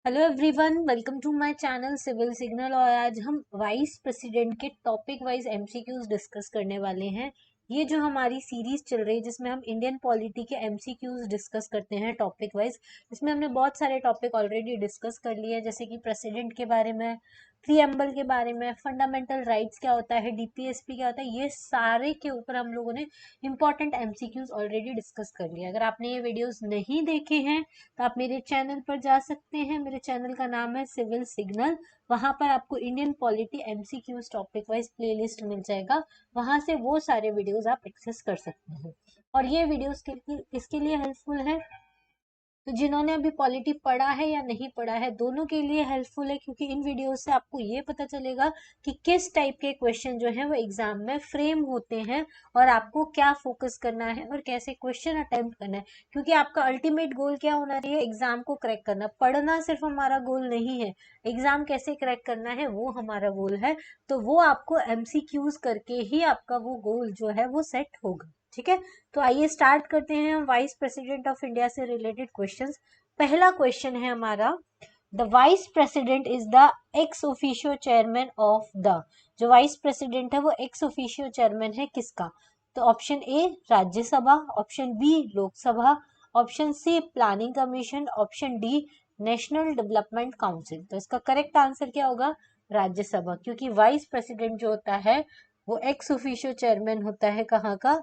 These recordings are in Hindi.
Hello everyone, welcome to my channel civil signal. और आज हम वाइस प्रेसिडेंट के टॉपिक वाइज एमसीक्यूज डिस्कस करने वाले हैं। ये जो हमारी सीरीज चल रही है जिसमें हम इंडियन पॉलिटी के एमसीक्यूज डिस्कस करते हैं टॉपिक वाइज। इसमें हमने बहुत सारे टॉपिक ऑलरेडी डिस्कस कर लिए हैं, जैसे कि प्रेसिडेंट के बारे में, प्रीएम्बल के बारे में, फंडामेंटल राइट्स क्या होता है, डीपीएसपी क्या होता है, ये सारे के ऊपर हम लोगों ने इंपॉर्टेंट एमसीक्यूज ऑलरेडी डिस्कस कर लिया। अगर आपने ये वीडियोस नहीं देखे हैं तो आप मेरे चैनल पर जा सकते हैं। मेरे चैनल का नाम है सिविल सिग्नल। वहां पर आपको Indian polity MCQs topic wise playlist मिल जाएगा। वहां से वो सारे वीडियोस आप एक्सेस कर सकते हैं। और ये वीडियोस किसके लिए हेल्पफुल है? तो जिन्होंने अभी पॉलिटी पढ़ा है या नहीं पढ़ा है, दोनों के लिए हेल्पफुल है, क्योंकि इन वीडियो से आपको ये पता चलेगा कि किस टाइप के क्वेश्चन जो है वो एग्जाम में फ्रेम होते हैं और आपको क्या फोकस करना है और कैसे क्वेश्चन अटेम्प्ट करना है। क्योंकि आपका अल्टीमेट गोल क्या होना चाहिए? एग्जाम को क्रैक करना। पढ़ना सिर्फ हमारा गोल नहीं है, एग्जाम कैसे क्रैक करना है वो हमारा गोल है। तो वो आपको एमसीक्यूज करके ही आपका वो गोल जो है वो सेट होगा। ठीक है, तो आइए स्टार्ट करते हैं हम वाइस प्रेसिडेंट ऑफ इंडिया से रिलेटेड क्वेश्चंस। पहला क्वेश्चन है हमारा, the vice president is the ex officio chairman of the. जो वाइस प्रेसिडेंट है वो एक्स ऑफिशियो चेयरमैन है किसका? तो option A Rajya Sabha, option B Lok Sabha, option C planning commission, option D national development council. तो इसका करेक्ट आंसर क्या होगा? राज्यसभा, क्योंकि वाइस प्रेसिडेंट जो होता है वो एक्स ऑफिशियो चेयरमैन होता है कहाँ का?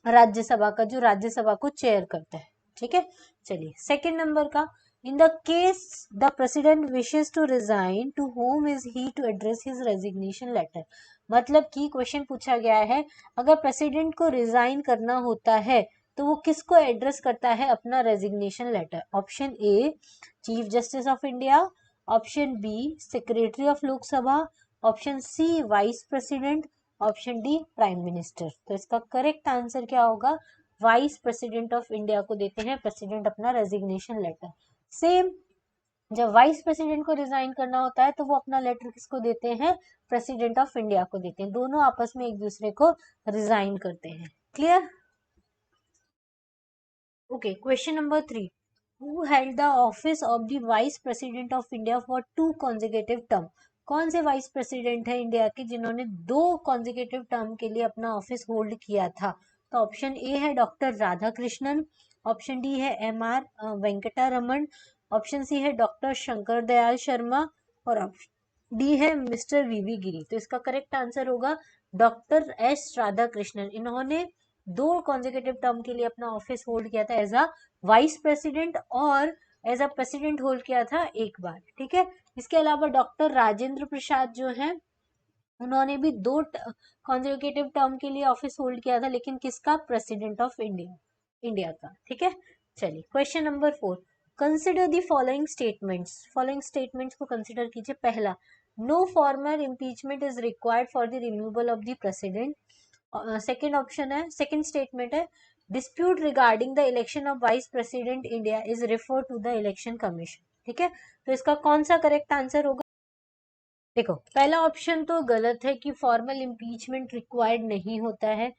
राज्यसभा का, जो राज्यसभा को चेयर करता है। ठीक है, चलिए सेकंड नंबर का, in the case the president wishes to resign, to whom is he to address his resignation letter. मतलब कि क्वेश्चन पूछा गया है, अगर प्रेसिडेंट को रिजाइन करना होता है तो वो किसको एड्रेस करता है अपना resignation letter? Option A chief justice of India, option B secretary of Lok Sabha, option C vice president, option D prime minister. तो इसका करेक्ट आंसर क्या होगा? वाइस प्रेसिडेंट ऑफ इंडिया को देते हैं प्रेसिडेंट अपना रेजिग्नेशन लेटर। सेम, जब वाइस प्रेसिडेंट को रिजाइन करना होता है तो वो अपना लेटर किसको देते हैं? प्रेसिडेंट ऑफ इंडिया को देते हैं। दोनों आपस में एक दूसरे को रिजाइन करते हैं। Clear? Okay, question number 3, who held the office of the vice president of India for 2 consecutive term? कौन से वाइस प्रेसिडेंट है इंडिया के जिन्होंने 2 consecutive टर्म के लिए अपना ऑफिस होल्ड किया था? तो ऑप्शन ए है doctor Radha Krishnan, option D है M R Venkata Raman, option C है डॉक्टर शंकर दयाल शर्मा, और ऑप्शन डी है मिस्टर वीवी गिरी। तो इसका करेक्ट आंसर होगा डॉक्टर एस राधा कृष्णन। इन्होंने 2 consecutive टर्म के लिए अपना ऑफिस होल्ड किया था एज अ वाइस प्रेसिडेंट, और एज अ प्रेसिडेंट होल्ड किया था एक बार। ठीक है, इसके अलावा डॉक्टर राजेंद्र प्रसाद जो है उन्होंने भी 2 consecutive टर्म के लिए ऑफिस होल्ड किया था, लेकिन किसका? प्रेसिडेंट ऑफ इंडिया, इंडिया का। ठीक है, चलिए question number 4, consider the following statements. Following statements को कंसिडर कीजिए। पहला, no formal impeachment is required for the removal of the president. Second option है, सेकेंड स्टेटमेंट है, dispute regarding the election of vice president India is refer to the election commission. ठीक है, तो इसका कौन सा करेक्ट आंसर होगा? देखो, पहला ऑप्शन तो गलत है कि फॉर्मल इम्पीचमेंट रिक्वायर्ड नहीं होता है।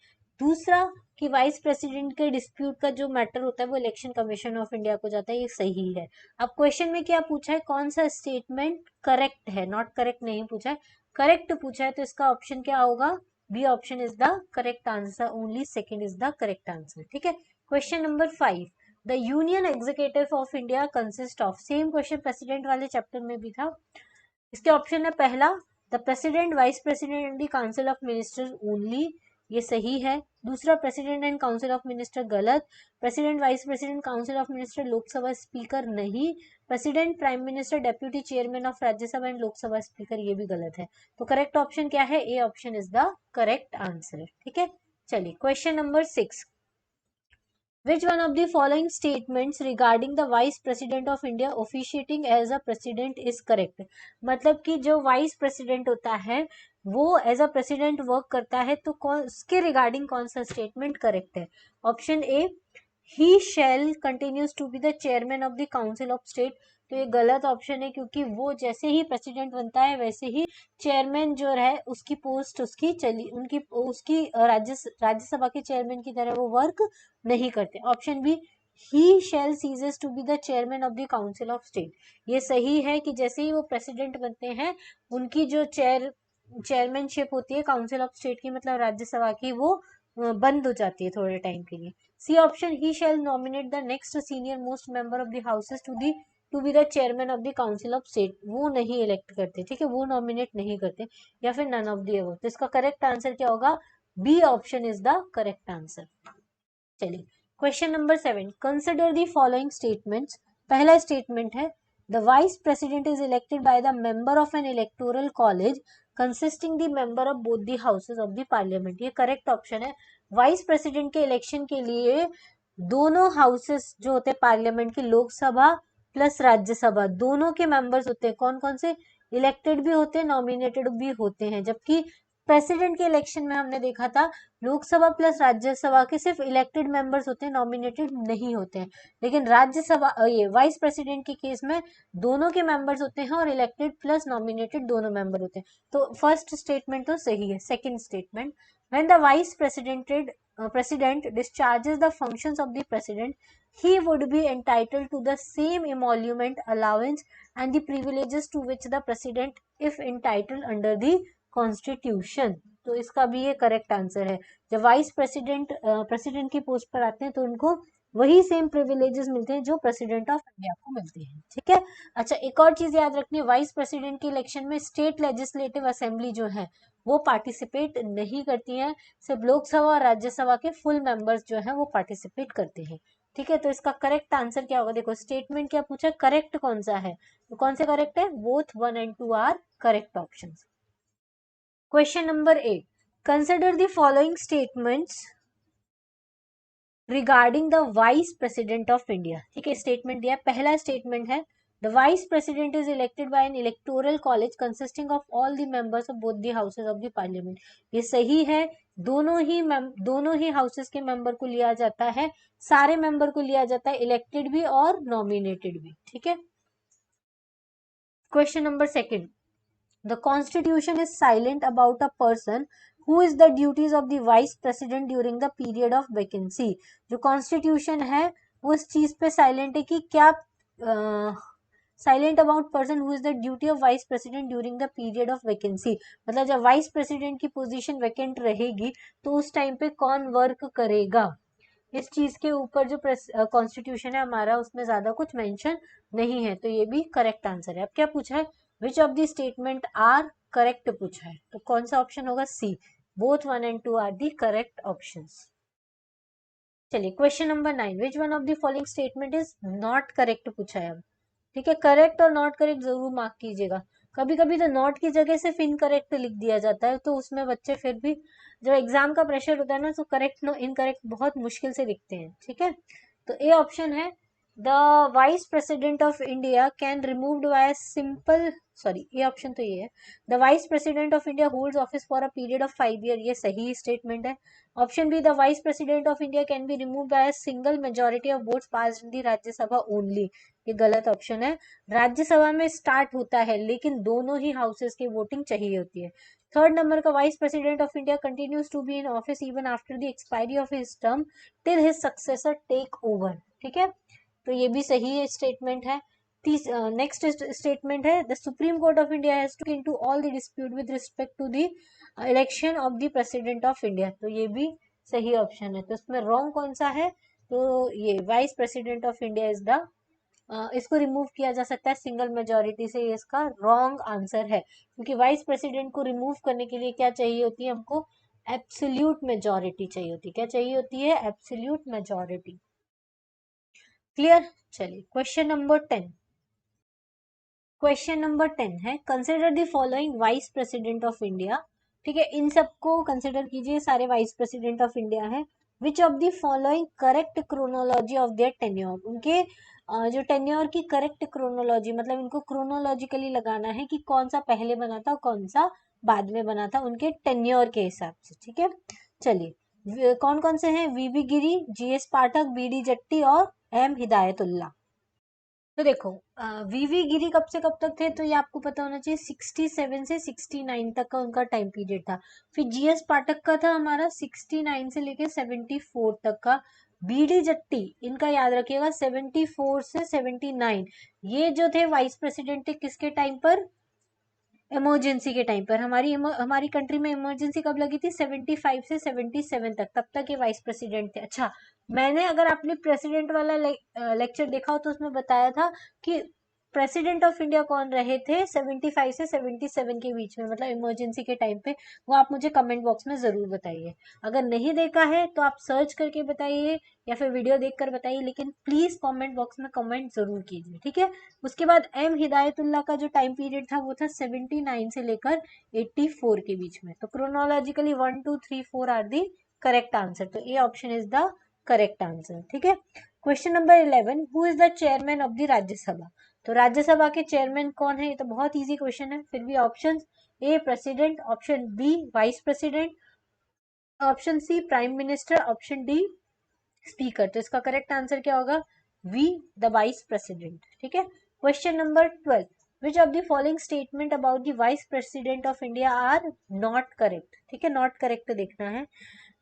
दूसरा, कि वाइस प्रेसिडेंट के डिस्प्यूट का जो मैटर होता है वो इलेक्शन कमीशन ऑफ इंडिया को जाता है, ये सही है। अब क्वेश्चन में क्या पूछा है? कौन सा स्टेटमेंट करेक्ट है, नॉट करेक्ट नहीं पूछा है, करेक्ट पूछा है। तो इसका ऑप्शन क्या होगा? B option is the correct answer, only second is the correct answer. ठीक है, question number 5, the union executive of India consist of. Same question president वाले चैप्टर में भी था। इसके ऑप्शन है, पहला the president vice president and the council of minister only, ये सही है। दूसरा, president and council of minister, गलत। President vice president council of minister Lok Sabha speaker, नहीं। President prime minister deputy chairman of Rajya Sabha and Lok Sabha speaker, ये भी गलत है। तो करेक्ट ऑप्शन क्या है? ए option is the correct answer. ठीक है, चलिए question number 6, which one of the following statements regarding the vice president of India officiating as a president is correct? मतलब कि जो वाइस प्रेसिडेंट होता है वो एज अ प्रेसिडेंट वर्क करता है, तो कौन उसके रिगार्डिंग कौन सा स्टेटमेंट करेक्ट है? Option A, he shall continues to be the chairman of the council of state. तो ये गलत ऑप्शन है, क्योंकि वो जैसे ही प्रेसिडेंट बनता है वैसे ही चेयरमैन जो है उसकी पोस्ट उसकी चली उनकी उसकी राज्यसभा के चेयरमैन की तरह वो वर्क नहीं करते। Option B, he shall ceases to be the chairman of the council of state. ये सही है कि जैसे ही वो प्रेसिडेंट बनते हैं उनकी जो चेयरमैनशिप होती है काउंसिल ऑफ स्टेट की, मतलब राज्यसभा की, वो बंद हो जाती है थोड़े टाइम के लिए। C option, he shall nominate the next senior most member of the houses to be the chairman of the council of state. वो नहीं इलेक्ट करते, ठीक है, वो नॉमिनेट नहीं करते। या फिर नन ऑफ द अबव। तो इसका करेक्ट आंसर क्या होगा? B option is the correct answer. चलिए question number 7, consider the following statements. पहला स्टेटमेंट है the vice president is elected by the member of an electoral college consisting the member of both the houses of the parliament. ये करेक्ट ऑप्शन है। वाइस प्रेसिडेंट के इलेक्शन के लिए दोनों हाउसेस जो होते हैं पार्लियामेंट की, लोकसभा प्लस राज्यसभा, दोनों के मेंबर्स होते हैं। कौन कौन से? इलेक्टेड भी होते हैं, नॉमिनेटेड भी होते हैं। जबकि प्रेसिडेंट के इलेक्शन में हमने देखा था लोकसभा प्लस राज्यसभा के सिर्फ इलेक्टेड मेंबर्स होते हैं, नॉमिनेटेड नहीं होते हैं। लेकिन राज्यसभा ये वाइस प्रेसिडेंट के केस में दोनों के मेंबर्स होते हैं और इलेक्टेड प्लस नॉमिनेटेड दोनों मेंबर होते हैं। तो फर्स्ट स्टेटमेंट तो सही है। Second statement, when the vice president discharges the functions of the president, he would be entitled to the same emolument, allowance and the privileges to which the president if entitled under the constitution। तो इसका भी ये करेक्ट आंसर है। जब वाइस प्रेसिडेंट की पोस्ट पर आते हैं तो उनको वही सेम प्रिविलेजेस मिलते हैं जो प्रेसिडेंट ऑफ इंडिया को मिलते हैं, ठीक है। अच्छा, एक और चीज याद रखनी है, वाइस प्रेसिडेंट के इलेक्शन में स्टेट लेजिस्लेटिव असेंबली जो है वो पार्टिसिपेट नहीं करती हैं, सिर्फ लोकसभा और राज्यसभा के फुल मेंबर्स जो है वो पार्टिसिपेट करते हैं, ठीक है। तो इसका करेक्ट आंसर क्या होगा? देखो स्टेटमेंट क्या पूछा, करेक्ट कौन सा है, तो कौन से करेक्ट है? Both 1 and 2 are correct option. Question number 8, consider the following statements regarding the vice president of India. ठीक है, स्टेटमेंट दिया। पहला स्टेटमेंट है the vice president is elected by an electoral college consisting of all the members of both the houses of the parliament. ये सही है। दोनों ही हाउसेज के मेंबर को लिया जाता है, सारे मेंबर को लिया जाता है, इलेक्टेड भी और नॉमिनेटेड भी, ठीक है। Question number 2, the constitution is silent about a person who is the duties of the vice president during the period of vacancy। जो constitution है वो इस चीज पे silent है कि क्या silent about person who is the duty of vice president during the period of vacancy। मतलब जब वाइस प्रेसिडेंट की पोजीशन वैकेंट रहेगी तो उस टाइम पे कौन वर्क करेगा, इस चीज के ऊपर जो कॉन्स्टिट्यूशन है हमारा उसमें ज्यादा कुछ मेंशन नहीं है। तो ये भी करेक्ट आंसर है। अब क्या पूछा है? Which of the statement are correct पूछा है, तो कौन सा ऑप्शन होगा? C, both 1 and 2 are the correct options. चलिए question number 9, which one of the following statement is not correct पूछा है। अब ठीक है, करेक्ट और नॉट करेक्ट जरूर मार्क कीजिएगा। कभी कभी तो नॉट की जगह सिर्फ इनकरेक्ट लिख दिया जाता है, तो उसमें बच्चे फिर भी जब एग्जाम का प्रेशर होता है ना तो करेक्ट नो इनकरेक्ट बहुत मुश्किल से लिखते हैं, ठीक है। तो ए ऑप्शन है the vice president of India can removed by simple, sorry ये ऑप्शन तो ये है, the vice president of India holds office for a period of 5 years। ये सही स्टेटमेंट है। Option B, the vice president of India can be remove by a single majority of votes passed in the Rajya Sabha only. ये गलत ऑप्शन है। राज्यसभा में स्टार्ट होता है लेकिन दोनों ही हाउसेस की वोटिंग चाहिए होती है। थर्ड नंबर का, vice president of India continues to be in office even after the expiry of his term till his successor take over, ठीक है। तो ये भी सही स्टेटमेंट है। नेक्स्ट स्टेटमेंट है the supreme court of India has to into all the dispute with respect to the election of the president of India. तो ये भी सही ऑप्शन है। तो इसमें रॉन्ग कौन सा है? तो ये vice president of India is the इसको रिमूव किया जा सकता है सिंगल मेजोरिटी से, ये इसका रॉन्ग आंसर है। क्योंकि वाइस प्रेसिडेंट को रिमूव करने के लिए क्या चाहिए होती है? हमको एब्सोल्यूट मेजोरिटी चाहिए होती है। क्या चाहिए होती है? Absolute majority. क्लियर। चलिए क्वेश्चन नंबर 10, क्वेश्चन नंबर 10 है consider the following vice president of India. ठीक है, इन सबको कंसिडर कीजिए, सारे वाइस प्रेसिडेंट ऑफ इंडिया है। Which of the following correct chronology of their tenure. उनके जो टेन्योर की करेक्ट क्रोनोलॉजी, मतलब इनको क्रोनोलॉजिकली लगाना है कि कौन सा पहले बना था कौन सा बाद में बना था उनके टेन्योर के हिसाब से, ठीक है। चलिए कौन कौन से हैं? वीवी गिरी, जीएस पाठक, बीडी जट्टी और एम हिदायतुल्ला। तो देखो वीवी गिरी कब से कब तक थे, तो ये आपको पता होना चाहिए 67 से 69 तक का उनका टाइम पीरियड था। फिर जीएस पाठक का था हमारा 69 से लेके 74 तक का। बीडी जट्टी, इनका याद रखिएगा 74 से 79, ये जो थे वाइस प्रेसिडेंट थे किसके टाइम पर, इमरजेंसी के टाइम पर। हमारी कंट्री में इमरजेंसी कब लगी थी, 75 से 77 तक, तब तक ये वाइस प्रेसिडेंट थे। अच्छा, मैंने अगर आपने प्रेसिडेंट वाला लेक्चर देखा हो तो उसमें बताया था कि प्रेसिडेंट ऑफ इंडिया कौन रहे थे 75 से 77 के बीच में, मतलब इमरजेंसी के टाइम पे। वो आप मुझे कमेंट बॉक्स में जरूर बताइए। अगर नहीं देखा है तो आप सर्च करके बताइए या फिर वीडियो देखकर बताइए, लेकिन प्लीज कमेंट बॉक्स में कमेंट जरूर कीजिए, ठीक है। उसके बाद एम हिदायतुल्लाह का जो टाइम पीरियड था वो था 79 से लेकर 84 के बीच में। तो chronologically 1 2 3 4 are the correct answer, तो A option is the correct answer, ठीक है। Question number 11, who is the chairman of the Rajya Sabha. तो राज्यसभा के चेयरमैन कौन है, ये तो बहुत इजी क्वेश्चन है, फिर भी option A president, option B vice president, option C prime minister, option D speaker. तो इसका करेक्ट आंसर क्या होगा, वी द वाइस प्रेसिडेंट, ठीक है। Question number 12, which of the following statement about the vice president of India are not correct, ठीक है, नॉट करेक्ट देखना है।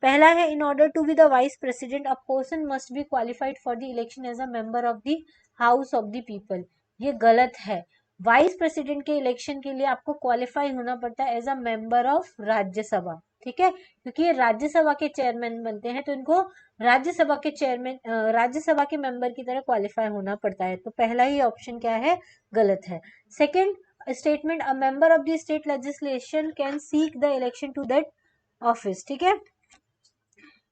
पहला है, in order to be the vice president a person must be qualified for the election as a member of the house of the people. ये गलत है। वाइस प्रेसिडेंट के इलेक्शन के लिए आपको क्वालिफाई होना पड़ता है as a member of Rajya Sabha, ठीक है, क्योंकि ये राज्यसभा के चेयरमैन बनते हैं, तो इनको राज्यसभा के चेयरमैन, राज्यसभा के मेंबर की तरह क्वालिफाई होना पड़ता है। तो पहला ही ऑप्शन क्या है, गलत है। Second statement, a member of the state legislation can seek the election to that office, ठीक है।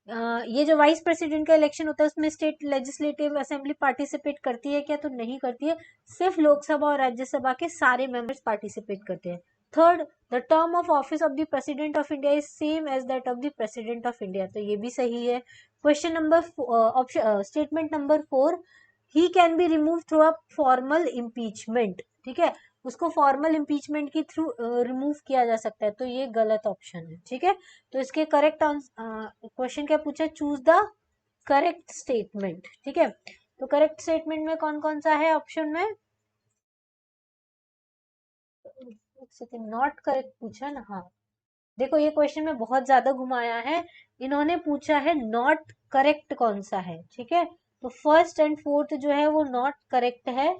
ये जो वाइस प्रेसिडेंट का इलेक्शन होता है उसमें स्टेट लेजिस्लेटिव असेंबली पार्टिसिपेट करती है क्या, तो नहीं करती है, सिर्फ लोकसभा और राज्यसभा के सारे मेंबर्स पार्टिसिपेट करते हैं। Third, the term of office of the president of India is same as that of the president of India, तो ये भी सही है। Question number option statement number 4, he can be remove through a formal impeachment, ठीक है, उसको फॉर्मल इम्पीचमेंट के थ्रू रिमूव किया जा सकता है, तो ये गलत ऑप्शन है, ठीक है। तो इसके करेक्ट क्वेश्चन क्या पूछा, चूज द करेक्ट स्टेटमेंट, ठीक है। तो करेक्ट स्टेटमेंट में कौन कौन सा है ऑप्शन में, एक सेकेंड, नॉट करेक्ट पूछा ना, हाँ देखो ये क्वेश्चन में बहुत ज्यादा घुमाया है, इन्होंने पूछा है नॉट करेक्ट कौन सा है, ठीक है। तो फर्स्ट एंड फोर्थ जो है वो नॉट करेक्ट है,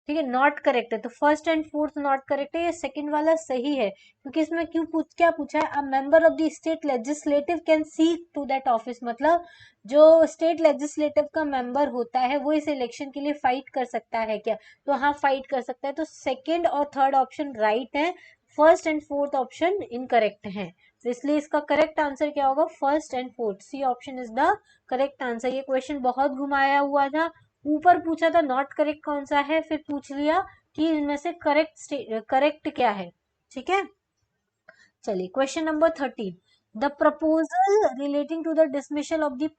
ठीक है, नॉट करेक्ट है, तो first and fourth not correct है, ये सेकंड वाला सही है, क्योंकि इसमें क्या पूछा है, a member of the state legislative can seek to that office, मतलब जो स्टेट लेजिस्लेटिव का मेंबर होता है वो इस इलेक्शन के लिए फाइट कर सकता है क्या, तो हाँ फाइट कर सकता है। तो सेकेंड और थर्ड ऑप्शन राइट है, first and fourth option incorrect है, तो इसलिए इसका करेक्ट आंसर क्या होगा, first and fourth, C option is the correct answer. ये क्वेश्चन बहुत घुमाया हुआ था, ऊपर पूछा था नॉट करेक्ट कौन सा है, फिर पूछ लिया कि इनमें से करेक्ट क्या है, ठीक है। चलिए question number 13, the proposal relating to the dismissal of the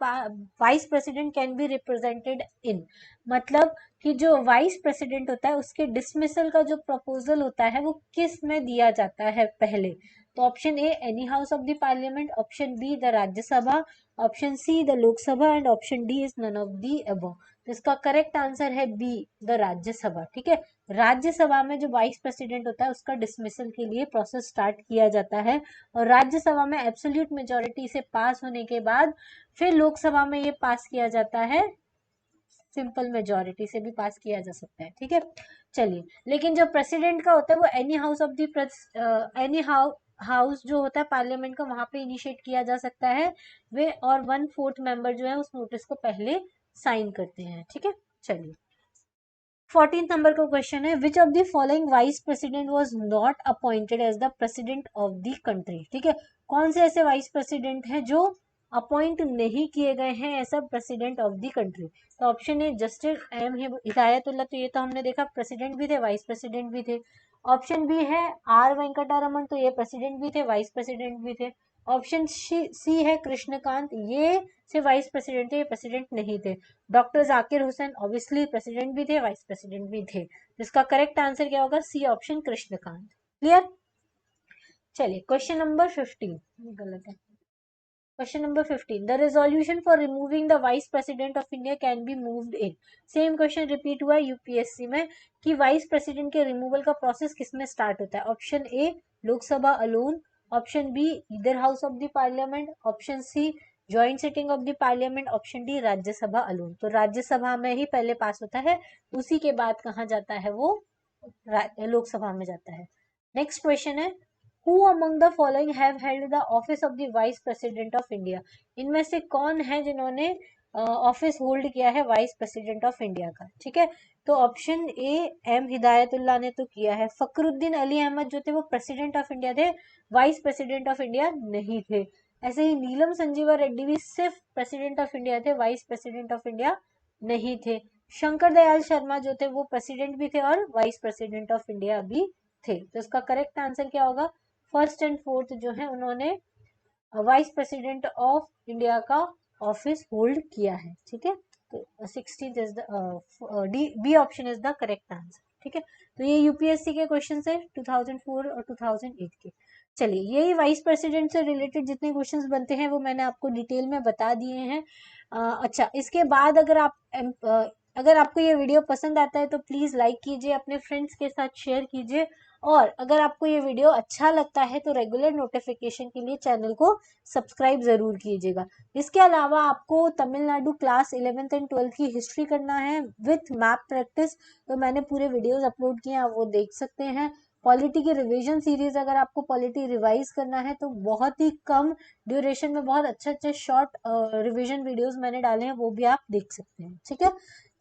vice president can be represented in, मतलब कि जो वाइस प्रेसिडेंट होता है उसके डिसमिसल का जो प्रपोजल होता है वो किस में दिया जाता है पहले, तो option A any house of the parliament, option B the Rajya Sabha, option C the Lok Sabha and option D is none of the above. तो इसका करेक्ट आंसर है बी द राज्यसभा, ठीक है। राज्यसभा में जो वाइस प्रेसिडेंट होता है उसका डिसमिसल के लिए प्रोसेस स्टार्ट किया जाता है, और राज्यसभा में एब्सोल्यूट मेजोरिटी से पास होने के बाद फिर लोकसभा में ये पास किया जाता है, सिंपल मेजोरिटी से भी पास किया जा सकता है, ठीक है। चलिए, लेकिन जो प्रेसिडेंट का होता है वो any house of the any house जो होता है पार्लियामेंट का वहां पे इनिशिएट किया जा सकता है, वे और 1/4 मेंबर जो है उस नोटिस को पहले साइन करते हैं, ठीक है। चलिए 14th नंबर का क्वेश्चन है, which of the following vice president was not appointed as the president of the country, ठीक है, कौन से ऐसे वाइस प्रेसिडेंट हैं जो अपॉइंट नहीं किए गए हैं ऐसा प्रेसिडेंट ऑफ द कंट्री। तो option A justice M Hidayatullah, तो ये तो हमने देखा प्रेसिडेंट भी थे वाइस प्रेसिडेंट भी थे। ऑप्शन बी है आर वेंकटरमन, तो ये प्रेसिडेंट भी थे वाइस प्रेसिडेंट भी थे। ऑप्शन सी है कृष्णकांत, ये से वाइस प्रेसिडेंट थे, ये प्रेसिडेंट नहीं थे। Doctor Zakir Hussain obviously president भी थे वाइस प्रेसिडेंट भी थे, इसका करेक्ट आंसर क्या होगा, सी ऑप्शन कृष्णकांत। क्लियर। चलिए क्वेश्चन नंबर 15, गलत है, question number 15, the resolution for removing the vice president of India can be moved in. Same question repeat हुआ है यूपीएससी में कि वाइस प्रेसिडेंट के रिमूवल का प्रोसेस किसमें स्टार्ट होता है। Option A Lok Sabha alone, option B either house of the parliament, option C joint sitting of the parliament, option D Rajya Sabha alone. तो राज्यसभा में ही पहले पास होता है, उसी के बाद कहाँ जाता है वो, लोकसभा में जाता है। नेक्स्ट क्वेश्चन है, who among the following have held the office of the vice president of India. इनमें से कौन है जिन्होंने ऑफिस होल्ड किया है वाइस प्रेसिडेंट ऑफ इंडिया का, ठीक है। तो ऑप्शन ए एम हिदायतुल्लाह ने तो किया है। फखरुद्दीन अली अहमद जो थे वो प्रेसिडेंट ऑफ इंडिया थे, वाइस प्रेसिडेंट ऑफ इंडिया नहीं थे। ऐसे ही नीलम संजीवा रेड्डी भी सिर्फ प्रेसिडेंट ऑफ इंडिया थे, वाइस प्रेसिडेंट ऑफ इंडिया नहीं थे। शंकर दयाल शर्मा जो थे वो प्रेसिडेंट भी थे और वाइस प्रेसिडेंट ऑफ इंडिया भी थे। तो इसका करेक्ट आंसर क्या होगा, फर्स्ट एंड फोर्थ जो है उन्होंने वाइस प्रेसिडेंट ऑफ इंडिया का ऑफिस होल्ड किया है, ठीक है। तो 16th is the D, B option is the correct answer, ठीक है। तो ये यूपीएससी के क्वेश्चन है 2004 और 2008 के। चलिए, यही वाइस प्रेसिडेंट से रिलेटेड जितने क्वेश्चंस बनते हैं वो मैंने आपको डिटेल में बता दिए हैं। अच्छा, इसके बाद अगर आपको ये वीडियो पसंद आता है तो प्लीज लाइक कीजिए, अपने फ्रेंड्स के साथ शेयर कीजिए, और अगर आपको ये वीडियो अच्छा लगता है तो रेगुलर नोटिफिकेशन के लिए चैनल को सब्सक्राइब जरूर कीजिएगा। इसके अलावा आपको Tamil Nadu class 11th and 12th की हिस्ट्री करना है विथ मैप प्रैक्टिस, तो मैंने पूरे वीडियोस अपलोड किए हैं, आप वो देख सकते हैं। पॉलिटी की रिवीजन सीरीज, अगर आपको पॉलिटी रिवाइज करना है तो बहुत ही कम ड्यूरेशन में बहुत अच्छे अच्छे शॉर्ट रिवीजन वीडियोस मैंने डाले हैं, वो भी आप देख सकते हैं, ठीक है।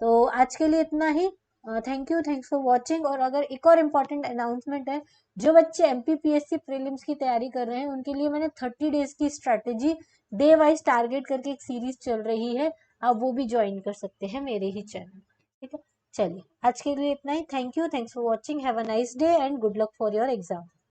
तो आज के लिए इतना ही। Thank you, thanks for watching. और अगर एक और इम्पॉर्टेंट अनाउंसमेंट है, जो बच्चे एमपीपीएससी प्रीलिम्स की तैयारी कर रहे हैं उनके लिए मैंने 30 डेज की स्ट्रैटेजी डे वाइज टारगेट करके एक सीरीज चल रही है, आप वो भी ज्वाइन कर सकते हैं मेरे ही चैनल, ठीक है। चलिए, आज के लिए इतना ही। Thank you, thanks for watching, have a nice day and good luck for your exam.